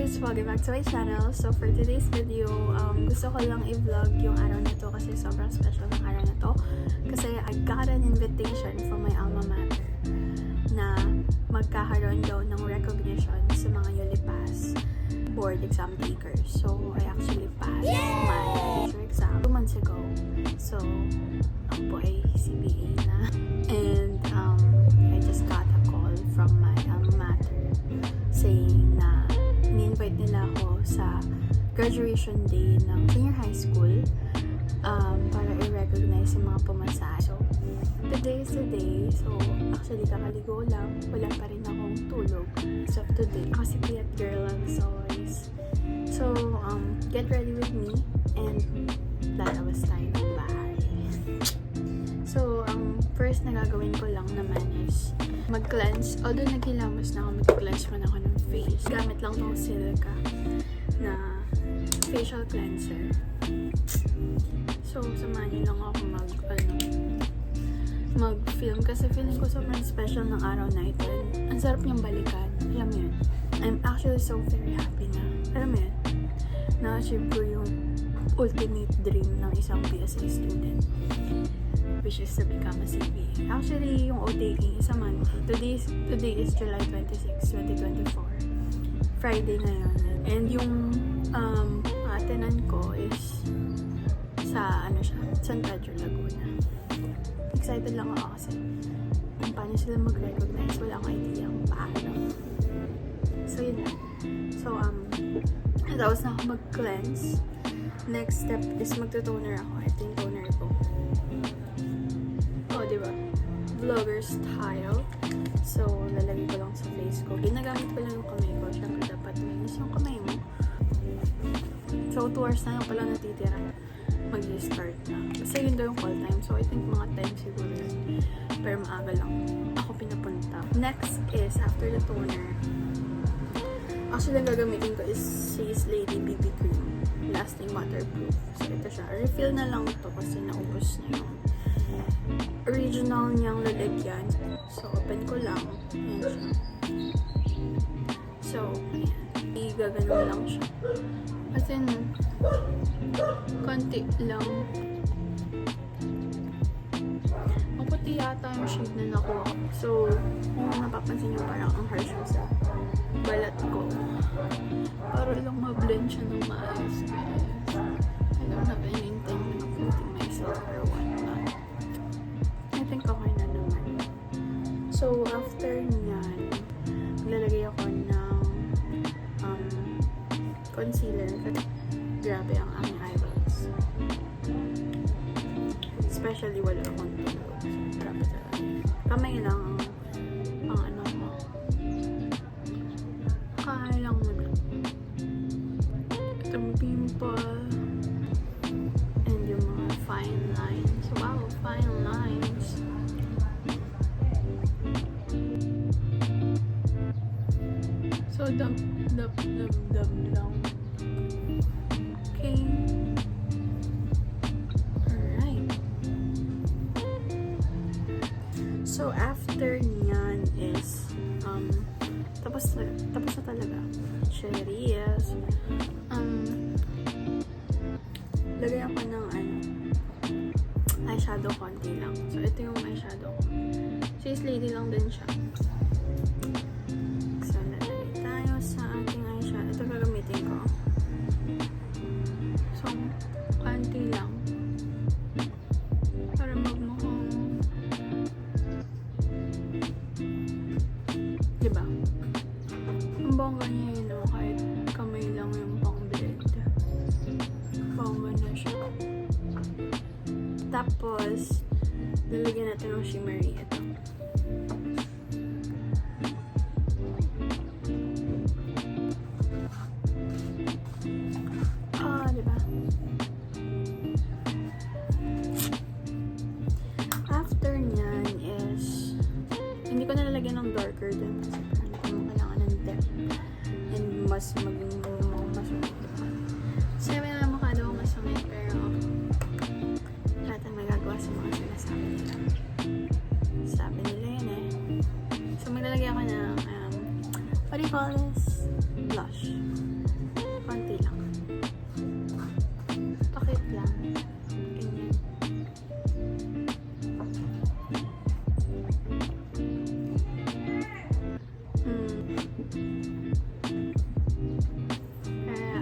guys! Welcome back to my channel. So for today's video, gusto ko lang i-vlog yung araw na to kasi sobrang special ng araw na to. Kasi I got an invitation from my alma mater na magkakaroon daw ng recognition sa mga ULIPAS board exam takers. So I actually passed my literature exam 2 months ago. So ako po ay CBA na. And I just got a call from my alma mater saying na ini-invite nila ako sa graduation day ng senior high school para i-recognize yung mga pumasa. So, today is the day. So, actually, kakaligo lang. Wala pa rin akong tulog as of today. Kasi piyat girl as always. So, get ready with me and lalabas tayo ng bahay. So, first na gagawin ko lang naman is mag-cleanse. Although naghilamos na ako, mag-cleanse muna ako ng face. Gamit lang tong Silica na facial cleanser. So, samahan niyo lang ako mag-film kasi feeling ko sobrang special ng araw na ito. Ang sarap niyang balikan. Alam mo yun? I'm actually so very happy na. Alam mo yun? Na-achieve ko yung ultimate dream ng isang BSA student, which is to become a CBA. Actually, yung OTE is a Monday. Today is July 26, 2024. Friday na yun. And yung attendant ko is sa San Pedro, Laguna. Excited lang ako kasi kung paano sila mag-recognize, wala akong idea kung paano. So yun lang. So tapos na ako mag-cleanse. Next step is magto-toner ako. Ito yung toner ko. Oh, diba? Vlogger style. So, lalagay ko lang sa face ko. Ginagamit ko lang yung kamay ko. Siyempre, dapat linis yung kamay mo. So, 2 hours na lang pala natitira. Mag-start na. Kasi yun daw yung call time. So, I think mga 10 siguro yun. Pero maaga lang ako pinapunta. Next is, after the toner, actually, ang gagamitin ko is Says Lady BB Cream. Lasting waterproof. So, ito siya. Refill na lang ito kasi naubos na yung original niyang lalagyan. So, open ko lang. Ayan siya. So, ayan. Igaganon lang siya. As in, konti lang. Maputi yata yung shade na nakuha ko. So, kung napapansin nyo, parang ang harsh sa balat ko. Para lang ma-blend siya ng maayos. I don't have any intention of putting myself or whatnot. I think okay na naman. So, after nyan, lalagay ako ng concealer. Grabe ang aming eyebrows. Especially wala akong tulog. So, grabe talaga. Kamay lang ang ano mo. Kaya lang mo na. Itong pimple. And yung mga fine lines. Wow, fine lines. So, dab lang. Okay. Alright. So, after nyan is, tapos na talaga. Cherries. Lagay ako ng eyeshadow konti lang. So, ito yung eyeshadow ko. Says Lady lang din siya. So, lalagay tayo sa ating eyeshadow. Ito gagamitin ko. So, konti lang. Para magmukhang, diba? Ang bongga niya yun, no? Kahit kamay lang yung pang-blend. Bongga na siya. Tapos, lalagyan natin ng shimmery. Ito. Diba? After nyan is, hindi ko nalalagyan ng darker din kasi hindi ko kailangan ng depth and mas maging masungit. Sabi na mukha daw masungit pero lahat ang magagawa sa mga sinasabi nila. Sabi nila yun eh. So maglalagay ako ng what do you call this? Blush. Konti lang. Takip lang. Ganyan.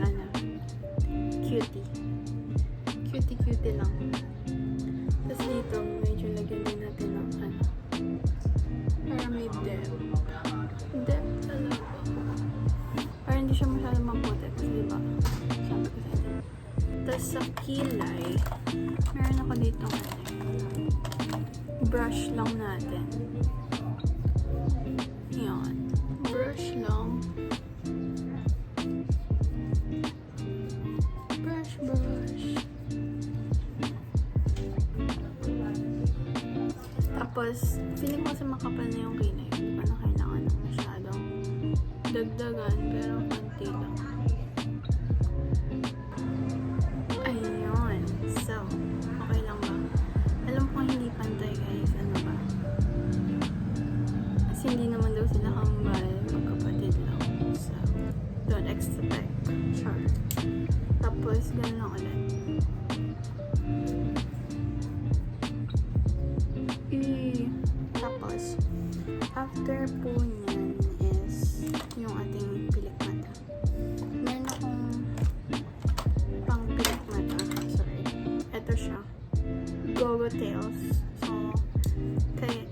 Ano? Cutie. Cutie lang. Tapos dito, medyo lagyan din natin ng ano. Para may depth. Depth talaga. Para hindi siya masyadong maputi. Kasi diba, sabi ko sa inyo. Tapos sa kilay, meron ako dito brush lang natin. Yan. Brush lang. Brush. Tapos, feeling ko kasi makapal na yung kilay. Hindi pa na kailangan ng masyadong dagdagan, pero konti lang. Ayun. So, okay lang ba? Alam ko hindi pantay guys. Ano ba? Kasi hindi naman daw sila kambal. Magkapatid lang. So, don't expect. Sure. Tapos, ganun lang ulit. Tapos, after po niyan is yung ating pilik mata. Meron akong pang pilik mata. Sorry. Ito siya. Gogo Tails. So, kay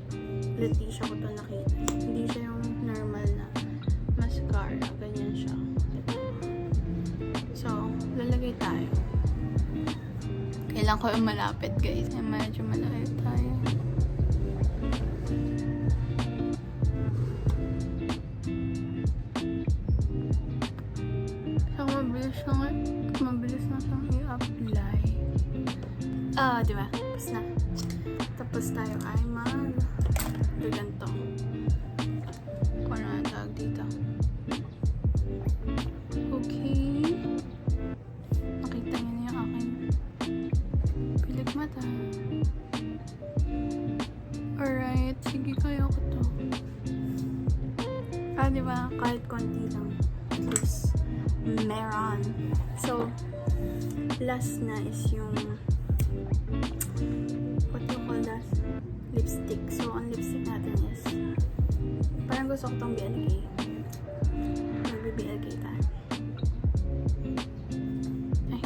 Leticia ko ito nakita. Hindi siya yung normal na mascara. Ganyan siya. So, lalagay tayo. Kailangan ko yung malapit guys. Medyo malayo tayo. Mabilis na siyang i-apply. Diba? Tapos na. Tapos tayo ay ganito. Kung ano ang tawag dito. Okay. Nakita niyo na yung aking pilik mata. Alright. Sige, kaya ko to. Diba? Kahit konti lang. Please. Meron. So, last na is yung what do you call that? Lipstick. So, ang lipstick natin is parang gusto ko itong BLK. Magbi-BLK tayo. Ay.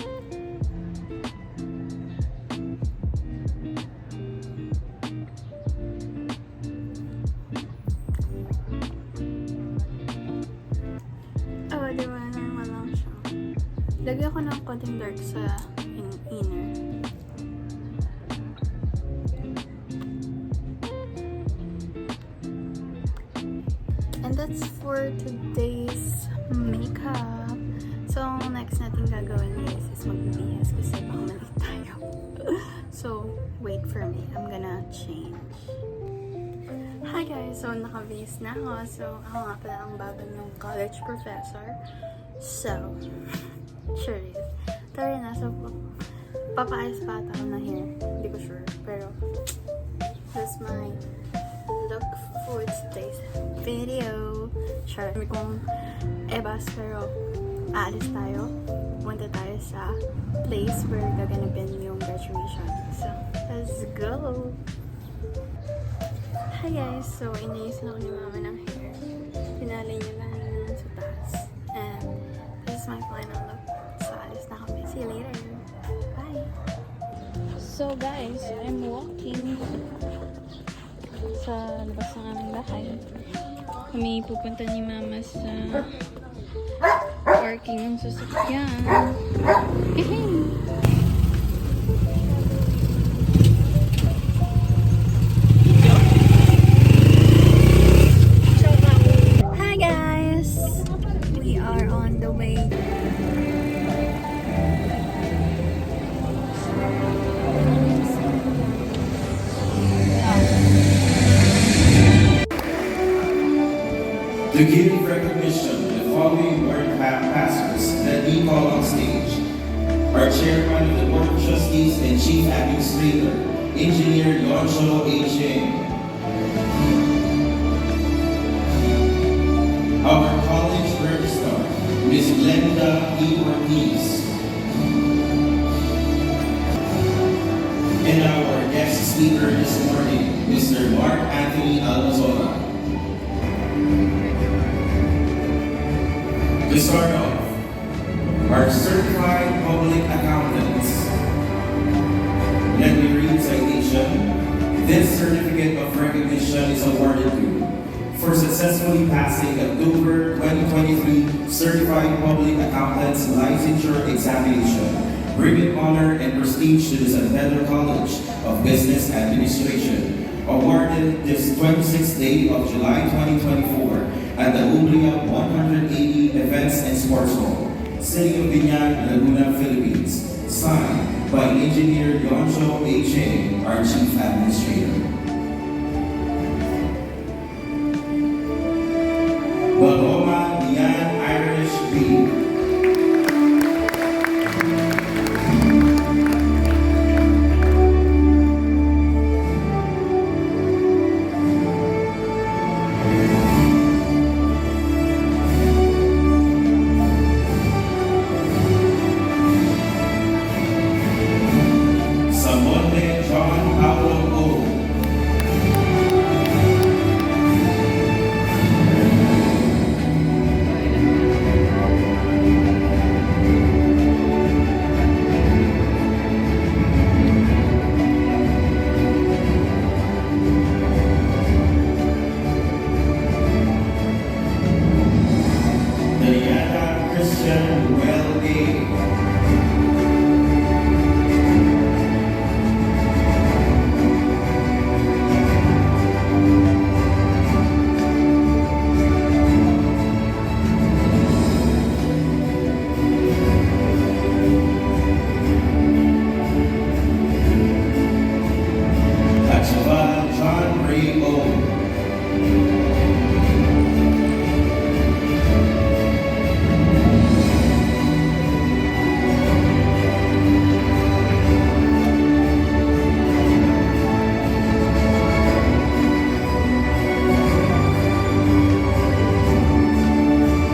Diba? Normal lang siya. Lagyan ko ng konting dark sa inner. And that's for today's makeup. So, next natin gagawin guys is magbibihis kasi baka mali tayo. So, wait for me. I'm gonna change. Hi guys! So, nakabihis na ako. So, ako nga pala ang bago ng college professor. So, sure is. Tara na. So, papaayos pa ata ako na hair. Hindi ko sure. Pero, that's my look for today's video. Sure. Sabi kong ebas, pero aalis tayo. Punta tayo sa place where gaganapin yung graduation. So, let's go! Hi guys! So, inayos na ako ni mama ng hair. Pinalay niya lang naman sa taas. And this is my final look. So, alis na kami. See you later! Bye! So guys, I'm walking sa labas ng aming bahay. Kami pupunta ni mama sa parking ng sasakyan. To give recognition to the following board pastors that we call on stage, our chairman of the Board of Trustees and Chief Administrator, Engineer Yoncho A. Ching. Our college registrar, Ms. Glenda E. Ortiz. And our guest speaker this morning, Mr. Mark Anthony Almazola. To start off, our certified public accountants. Let me read citation. This certificate of recognition is awarded to for successfully passing the October 2023 Certified Public Accountants Licensure Examination, bringing honor and prestige to the San Pedro College of Business Administration, awarded this 26th day of July 2024 at the Ublia 180 Events and Sports Hall, City of Biñan, Laguna, Philippines. Signed by Engineer Yoncho A. Cheng, our Chief Administrator. Paloma Diane Irish B. Samonte John Paulo O. Diana Christian Ruel A. Achava John Ray O.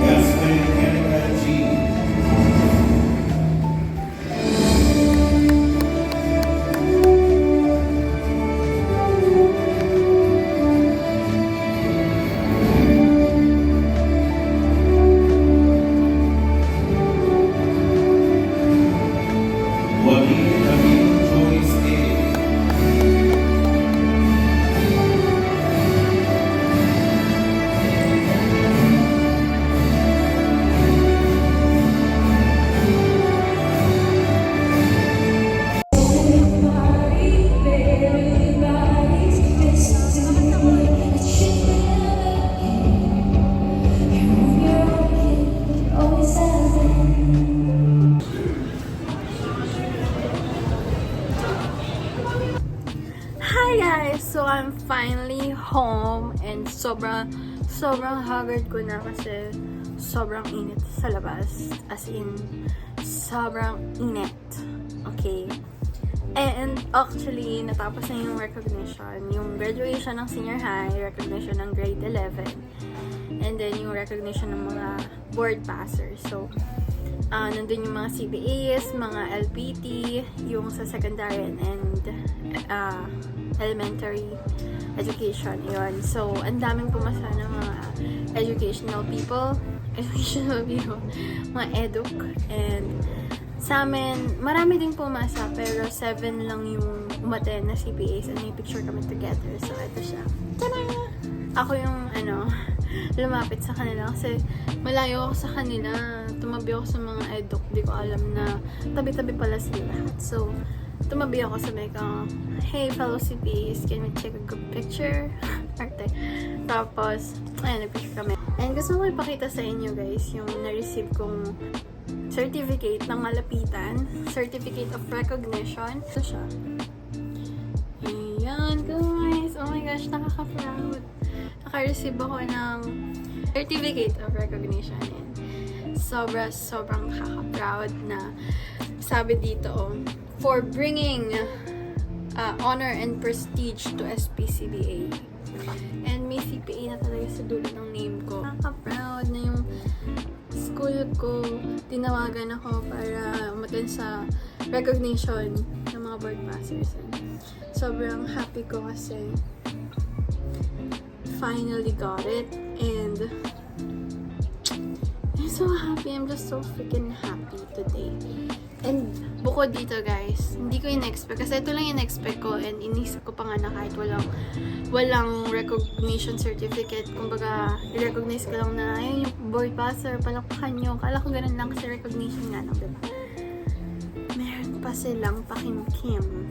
Gaston Erica G. Joaquin Camille Joyce A. Hi guys! So I'm finally home and sobrang haggard ko na kasi sobrang init sa labas. As in, sobrang init. Okay? And actually, natapos na yung recognition. Yung graduation ng senior high, recognition ng grade 11, and then yung recognition ng mga board passers. So, nandun yung mga CBAs, mga LPT, yung sa secondary and elementary education. Yun. So, ang daming pumasa ng mga educational people, mga eduk, and sa amin, marami ding pumasa, pero 7 lang yung umaten na CPAs and may picture kami together. So, ito siya. Tada! Ako yung, lumapit sa kanila kasi malayo ako sa kanila. Tumabi ako sa mga eduk. Di ko alam na tabi-tabi pala sila lahat. So, tumabi ako, sabi ko, hey, fellow CPAs, can we take a good picture? Arte. Tapos, ayun, nag-picture kami. And gusto ko ipakita sa inyo, guys, yung na-receive kong certificate ng malapitan. Certificate of recognition. Ito siya. Ayan, guys. Oh my gosh, nakaka-proud. Naka-receive ako ng certificate of recognition. And sobrang nakaka-proud na sabi dito, for bringing honor and prestige to SPCBA. And may CPA na talaga sa dulo ng name ko. Nakaka-proud na yung school ko, tinawagan ako para umattend sa recognition ng mga board passers. And sobrang happy ko kasi finally got it. And I'm so happy. I'm just so freaking happy today. And bukod dito guys, hindi ko in-expect. Kasi ito lang in-expect ko and inisip ko pa nga na kahit walang recognition certificate. Kumbaga, i-recognize ko lang na ayun yung board passer, palakpakan nyo. Kala ko ganun lang kasi recognition nga lang, diba? Meron pa silang pakimkim,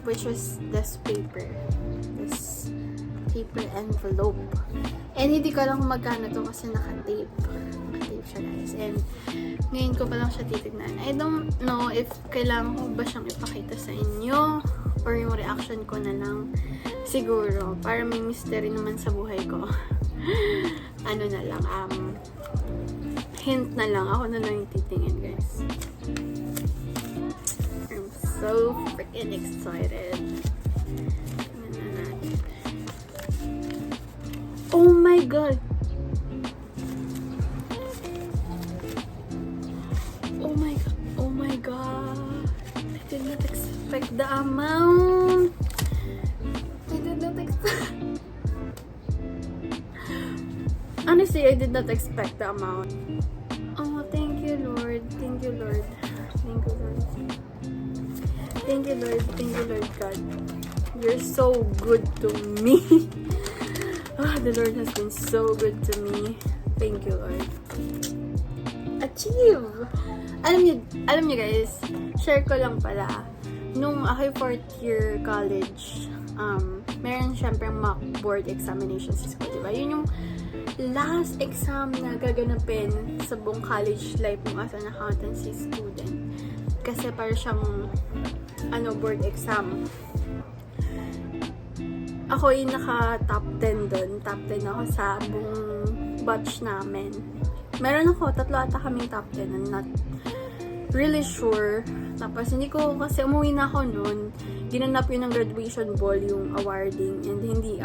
which was this paper. This paper envelope. And hindi ko alam kung magkano to kasi naka-tape. Naka-tape siya guys. And ngayon ko pa lang siya titignan. I don't know if kailangan ko ba siyang ipakita sa inyo or yung reaction ko na lang. Siguro, para may mystery naman sa buhay ko. Ano na lang, hint na lang. Ako na lang yung titingin guys. I'm so freaking excited. Oh my god! Oh my god! Oh my god! I did not expect the amount! I did not expect... Honestly, I did not expect the amount. Oh, thank you, Lord. Thank you, Lord. Thank you, Lord. Thank you, Lord. Thank you, Lord God. You're so good to me. The Lord has been so good to me. Thank you, Lord. Achieve! Alam niyo guys, share ko lang pala. Nung ako'y 4th year college, meron syempre mock board examinations sa school, diba? Yun yung last exam na gaganapin sa buong college life mo as an accountancy student. Kasi para siyang board exam. Ako yung naka-top 10 dun. Top 10 ako sa buong batch namin. Meron ako, 3 ata kaming top 10. I'm not really sure. Tapos, hindi ko, kasi umuwi na ako nun. Ginanap yun ng graduation ball, yung awarding. And hindi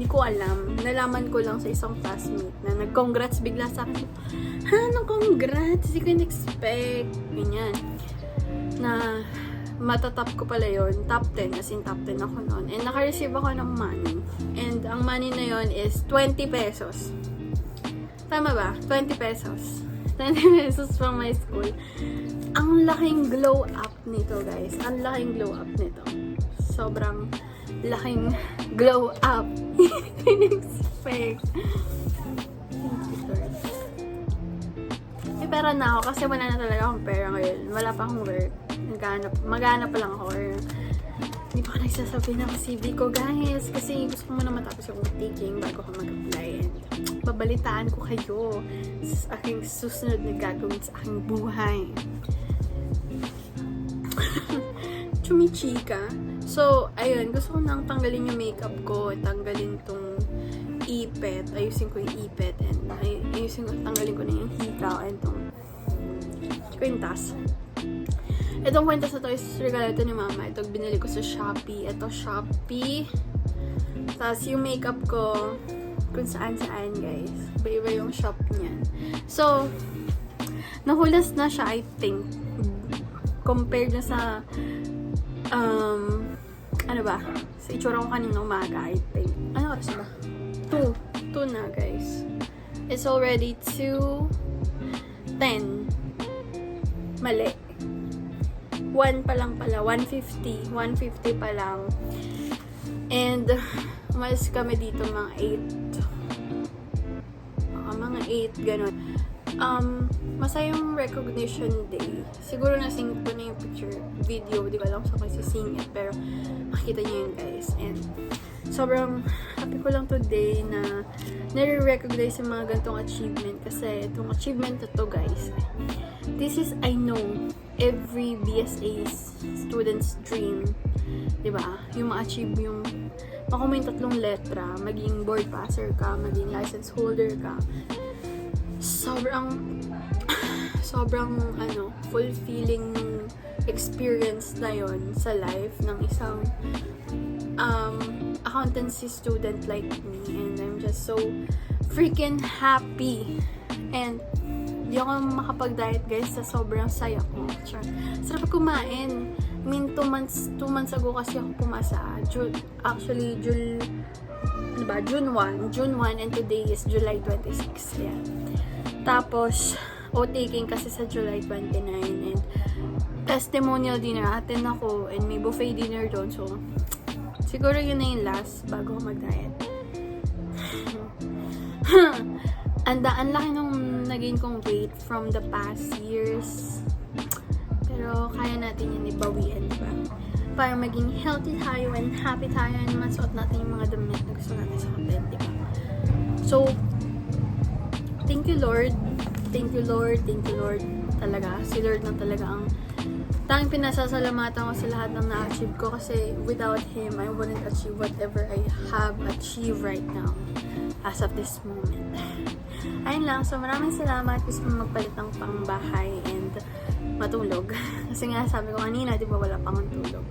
ko alam. Nalaman ko lang sa isang classmate na nag-congrats bigla sa akin. Congrats? Hindi ko in-expect. Ganyan. Na, matatap ko pala yun, top 10, as in top 10 ako noon. And naka-receive ako ng money. And ang money na yun is 20 pesos. Tama ba? 20 pesos. 20 pesos from my school. Ang laking glow up nito, guys. Ang laking glow up nito. Sobrang laking glow up. Hindi expect. May pera na ako kasi wala na talaga akong pera ngayon. Wala pa akong work. Maghanap pa lang ako or hindi pa ako nagsasabi ng CV ko guys kasi gusto ko muna matapos yung taking bago ako mag-apply and babalitaan ko kayo sa aking susunod na gagawin sa aking buhay. Chumichika. So, ayun, gusto ko nang tanggalin yung makeup ko, tanggalin tong ipet, ayusin ko yung ipet and tanggalin ko na yung hikaw and tong kwintas. Itong kwintas na to is regalo ito ni mama. Ito binili ko sa Shopee. Ito Shopee. Tapos yung makeup ko kung saan guys. Iba-iba yung shop niyan. So, nahulas na siya I think. Compared na sa sa itsura ko kanina umaga I think. Ano oras ba? 2 na guys. It's already 2:10. Mali. 1 pa lang pala. 1:50 pa lang. And umalis kami dito mga 8. Mga 8 ganun. Masayang recognition day. Siguro nasing ko na yung video. Di ba lang sa kasi sing it. Pero makita niyo yun guys. And sobrang happy ko lang today na nare-recognize yung mga ganitong achievement. Kasi itong achievement na to guys, this is, I know, every BSA student's dream. Diba? Yung ma-achieve yung makuha yung 3 letra, maging board passer ka, maging license holder ka. Sobrang fulfilling experience na yon sa life ng isang accountancy student like me. And I'm just so freaking happy. And Di ako makapag-diet guys sa sobrang saya ko. Char. Sarap kumain. I mean, 2 months ago kasi ako pumasa. June 1 and today is July 26. Ayan. Tapos, taking kasi sa July 29 and testimonial dinner. Attend ako and may buffet dinner doon. So, siguro yun na yung last bago ako mag-diet. Ang laki nung naging kong weight from the past years. Pero kaya natin yun ibawian, diba? Para maging healthy tayo and happy tayo and masuot natin yung mga damit na gusto natin sa kapit, diba? So, thank you Lord. Thank you Lord. Thank you Lord. Talaga. Si Lord lang talaga ang tanging pinasasalamatan ko sa lahat ng na-achieve ko kasi without Him, I wouldn't achieve whatever I have achieved right now as of this moment. Ayun lang. So, maraming salamat. Gusto mo magpalit ng pangbahay and matulog. Kasi nga, sabi ko kanina, di ba wala pang tulog.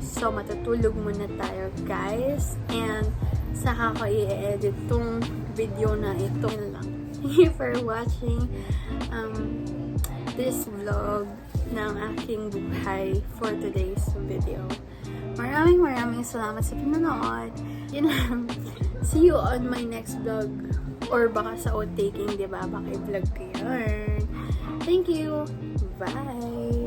So, matutulog muna tayo, guys. And, saka ko i-edit tong video na ito. Yun lang. Thank you for watching this vlog ng aking buhay for today's video. Maraming salamat sa pinanood. Yun lang. See you on my next vlog. Or baka sa outtaking, diba? Baka i-vlog ko yun. Thank you. Bye.